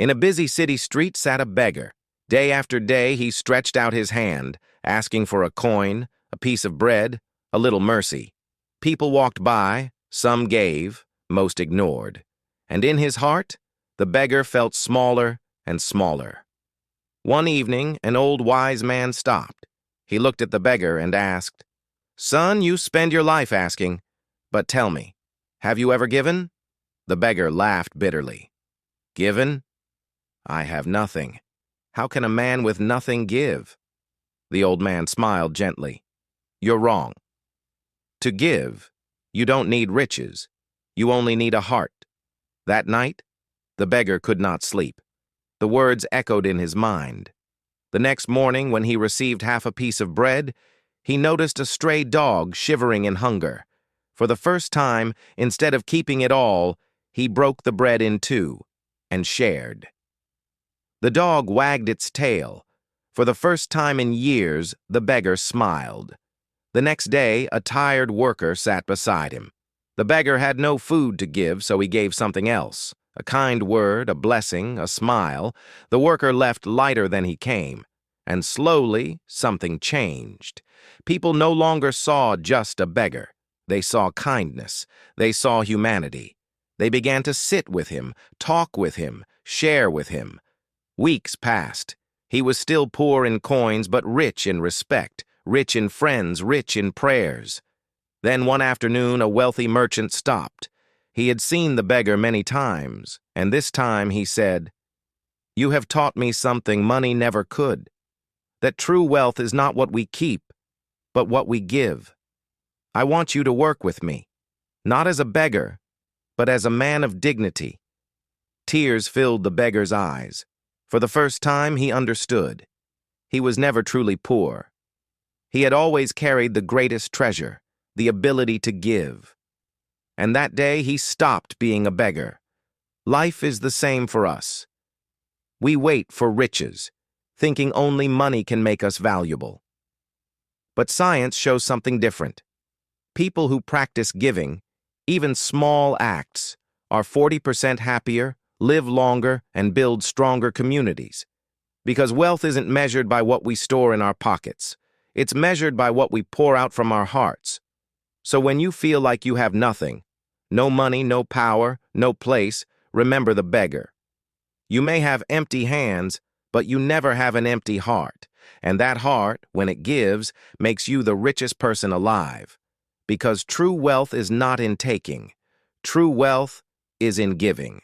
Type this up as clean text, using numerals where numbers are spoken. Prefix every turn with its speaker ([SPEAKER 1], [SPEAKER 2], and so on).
[SPEAKER 1] In a busy city street sat a beggar. Day after day he stretched out his hand, asking for a coin, a piece of bread, a little mercy. People walked by, some gave, most ignored. And in his heart, the beggar felt smaller and smaller. One evening, an old wise man stopped. He looked at the beggar and asked, "Son, you spend your life asking, but tell me, have you ever given?" The beggar laughed bitterly. "Given? I have nothing. How can a man with nothing give?" The old man smiled gently. "You're wrong. To give, you don't need riches. You only need a heart." That night, the beggar could not sleep. The words echoed in his mind. The next morning, when he received half a piece of bread, he noticed a stray dog shivering in hunger. For the first time, instead of keeping it all, he broke the bread in two and shared. The dog wagged its tail. For the first time in years, the beggar smiled. The next day, a tired worker sat beside him. The beggar had no food to give, so he gave something else. A kind word, a blessing, a smile. The worker left lighter than he came. And slowly, something changed. People no longer saw just a beggar. They saw kindness. They saw humanity. They began to sit with him, talk with him, share with him. Weeks passed. He was still poor in coins, but rich in respect, rich in friends, rich in prayers. Then one afternoon, a wealthy merchant stopped. He had seen the beggar many times, and this time he said, "You have taught me something money never could, that true wealth is not what we keep, but what we give. I want you to work with me, not as a beggar, but as a man of dignity." Tears filled the beggar's eyes. For the first time, he understood. He was never truly poor. He had always carried the greatest treasure, the ability to give. And that day, he stopped being a beggar. Life is the same for us. We wait for riches, thinking only money can make us valuable. But science shows something different. People who practice giving, even small acts, are 40% happier, live longer, and build stronger communities. Because wealth isn't measured by what we store in our pockets. It's measured by what we pour out from our hearts. So when you feel like you have nothing, no money, no power, no place, remember the beggar. You may have empty hands, but you never have an empty heart. And that heart, when it gives, makes you the richest person alive. Because true wealth is not in taking. True wealth is in giving.